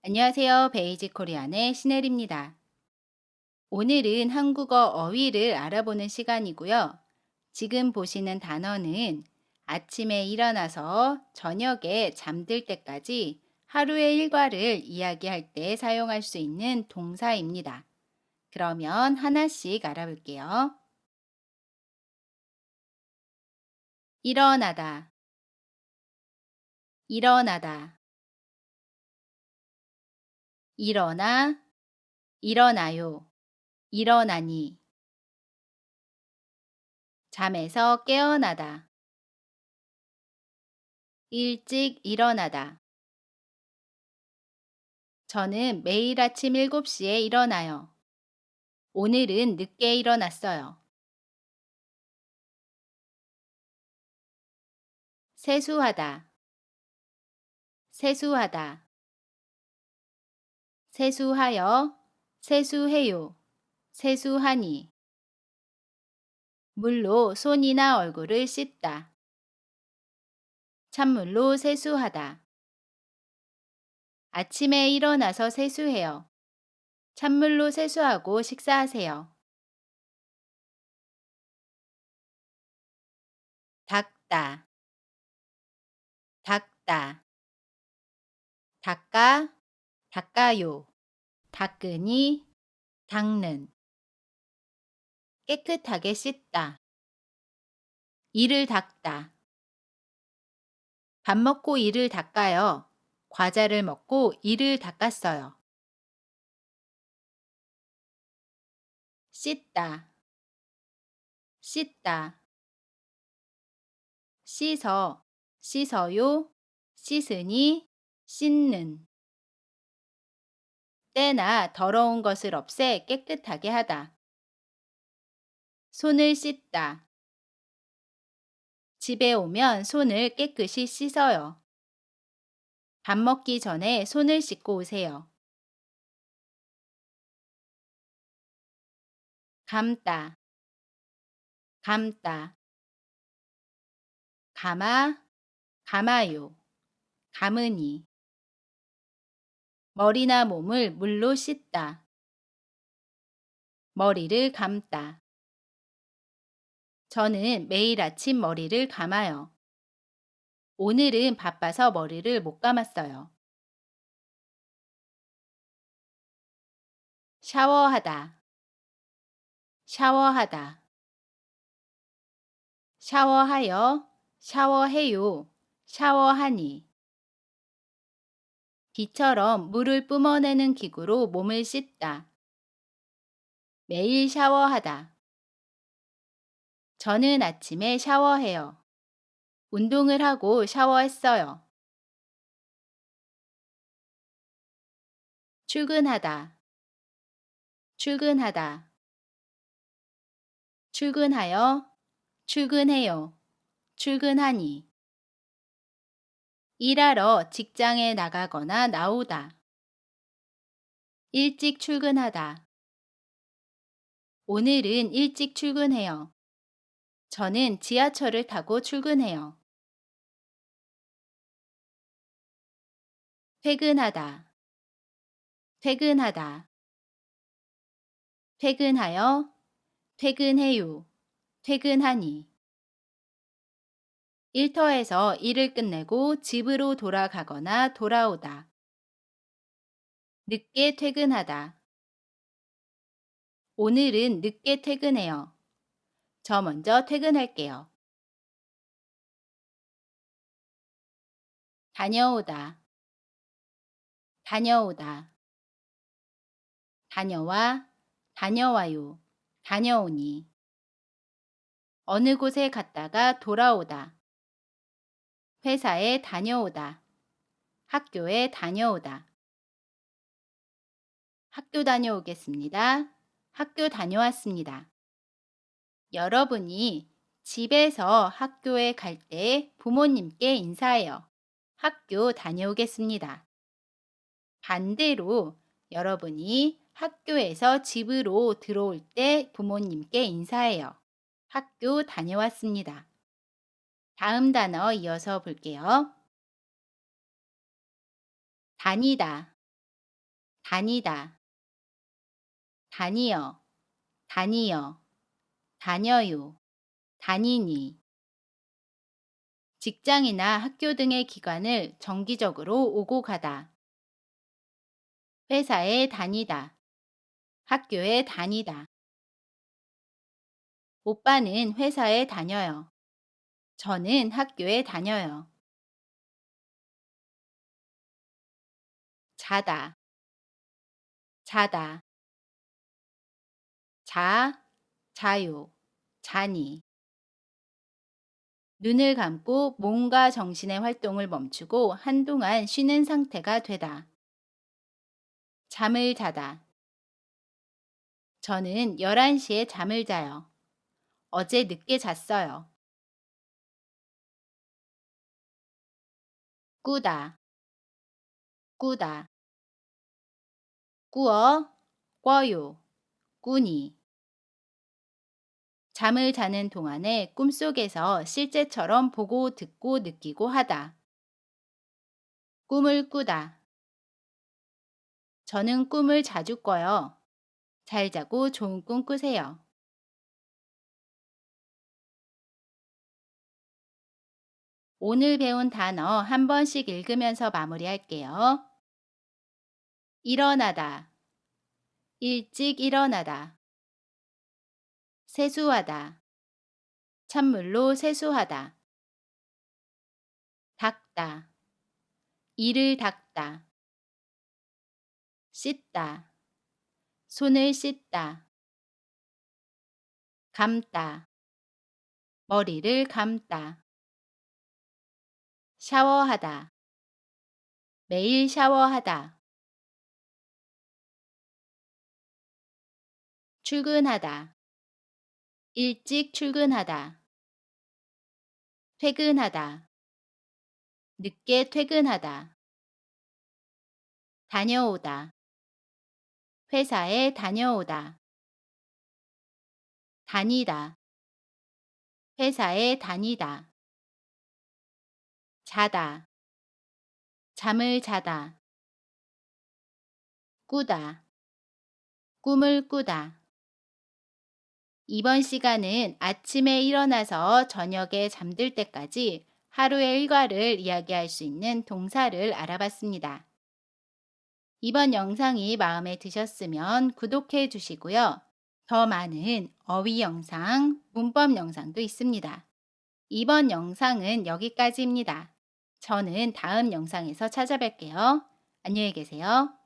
안녕하세요. 베이직 코리안의 신혜리입니다. 오늘은 한국어 어휘를 알아보는 시간이고요. 지금 보시는 단어는 아침에 일어나서 저녁에 잠들 때까지 하루의 일과를 이야기할 때 사용할 수 있는 동사입니다. 그러면 하나씩 알아볼게요. 일어나다, 일어나다, 일어나, 일어나요, 일어나니, 잠에서 깨어나다, 일찍 일어나다. 저는 매일 아침 7시에 일어나요. 오늘은 늦게 일어났어요. 세수하다, 세수하다, 세수하여, 세수해요, 세수하니. 물로 손이나 얼굴을 씻다. 찬물로 세수하다. 아침에 일어나서 세수해요. 찬물로 세수하고 식사하세요. 닦다, 닦다, 닦아, 닦아요, 닦으니, 닦는. 깨끗하게 씻다. 이를 닦다. 밥 먹고 이를 닦아요. 과자를 먹고 이를 닦았어요. 씻다, 씻다, 씻어, 씻어요, 씻으니, 씻는. 때나 더러운 것을 없애 깨끗하게 하다. 손을 씻다. 집에 오면 손을 깨끗이 씻어요. 밥 먹기 전에 손을 씻고 오세요. 감다, 감다, 감아, 감아요, 감으니. 머리나 몸을 물로 씻다. 머리를 감다. 저는 매일 아침 머리를 감아요. 오늘은 바빠서 머리를 못 감았어요. 샤워하다, 샤워하다, 샤워하여, 샤워해요, 샤워하니. 비처럼 물을 뿜어내는 기구로 몸을 씻다. 매일 샤워하다. 저는 아침에 샤워해요. 운동을 하고 샤워했어요. 출근하다, 출근하다, 출근하여, 출근해요, 출근하니. 일하러 직장에 나가거나 나오다. 일찍 출근하다. 오늘은 일찍 출근해요. 저는 지하철을 타고 출근해요. 퇴근하다, 퇴근하다, 퇴근하여, 퇴근해요, 퇴근하니. 일터에서 일을 끝내고 집으로 돌아가거나 돌아오다. 늦게 퇴근하다. 오늘은 늦게 퇴근해요. 저 먼저 퇴근할게요. 다녀오다, 다녀오다, 다녀와, 다녀와요, 다녀오니. 어느 곳에 갔다가 돌아오다. 회사에 다녀오다. 학교에 다녀오다. 학교 다녀오겠습니다. 학교 다녀왔습니다. 여러분이 집에서 학교에 갈 때 부모님께 인사해요. 학교 다녀오겠습니다. 반대로 여러분이 학교에서 집으로 들어올 때 부모님께 인사해요. 학교 다녀왔습니다. 다음 단어 이어서 볼게요. 다니다, 다니다, 다니어, 다니어, 다녀요, 다니니. 직장이나 학교 등의 기관을 정기적으로 오고 가다. 회사에 다니다, 학교에 다니다. 오빠는 회사에 다녀요. 저는 학교에 다녀요. 자다, 자다, 자, 자요, 자니. 눈을 감고 몸과 정신의 활동을 멈추고 한동안 쉬는 상태가 되다. 잠을 자다. 저는 11시에 잠을 자요. 어제 늦게 잤어요. 꾸다, 꾸다. 꾸어, 꿔요, 꾸니. 잠을 자는 동안에 꿈속에서 실제처럼 보고 듣고 느끼고 하다. 꿈을 꾸다. 저는 꿈을 자주 꿔요. 잘 자고 좋은 꿈 꾸세요. 오늘 배운 단어 한 번씩 읽으면서 마무리할게요. 일어나다, 일찍 일어나다. 세수하다, 찬물로 세수하다. 닦다, 이를 닦다. 씻다, 손을 씻다. 감다, 머리를 감다. 샤워하다, 매일 샤워하다. 출근하다, 일찍 출근하다. 퇴근하다, 늦게 퇴근하다. 다녀오다, 회사에 다녀오다. 다니다, 회사에 다니다. 자다, 잠을 자다. 꾸다, 꿈을 꾸다. 이번 시간은 아침에 일어나서 저녁에 잠들 때까지 하루의 일과를 이야기할 수 있는 동사를 알아봤습니다. 이번 영상이 마음에 드셨으면 구독해 주시고요. 더 많은 어휘 영상, 문법 영상도 있습니다. 이번 영상은 여기까지입니다. 저는 다음 영상에서 찾아뵐게요. 안녕히 계세요.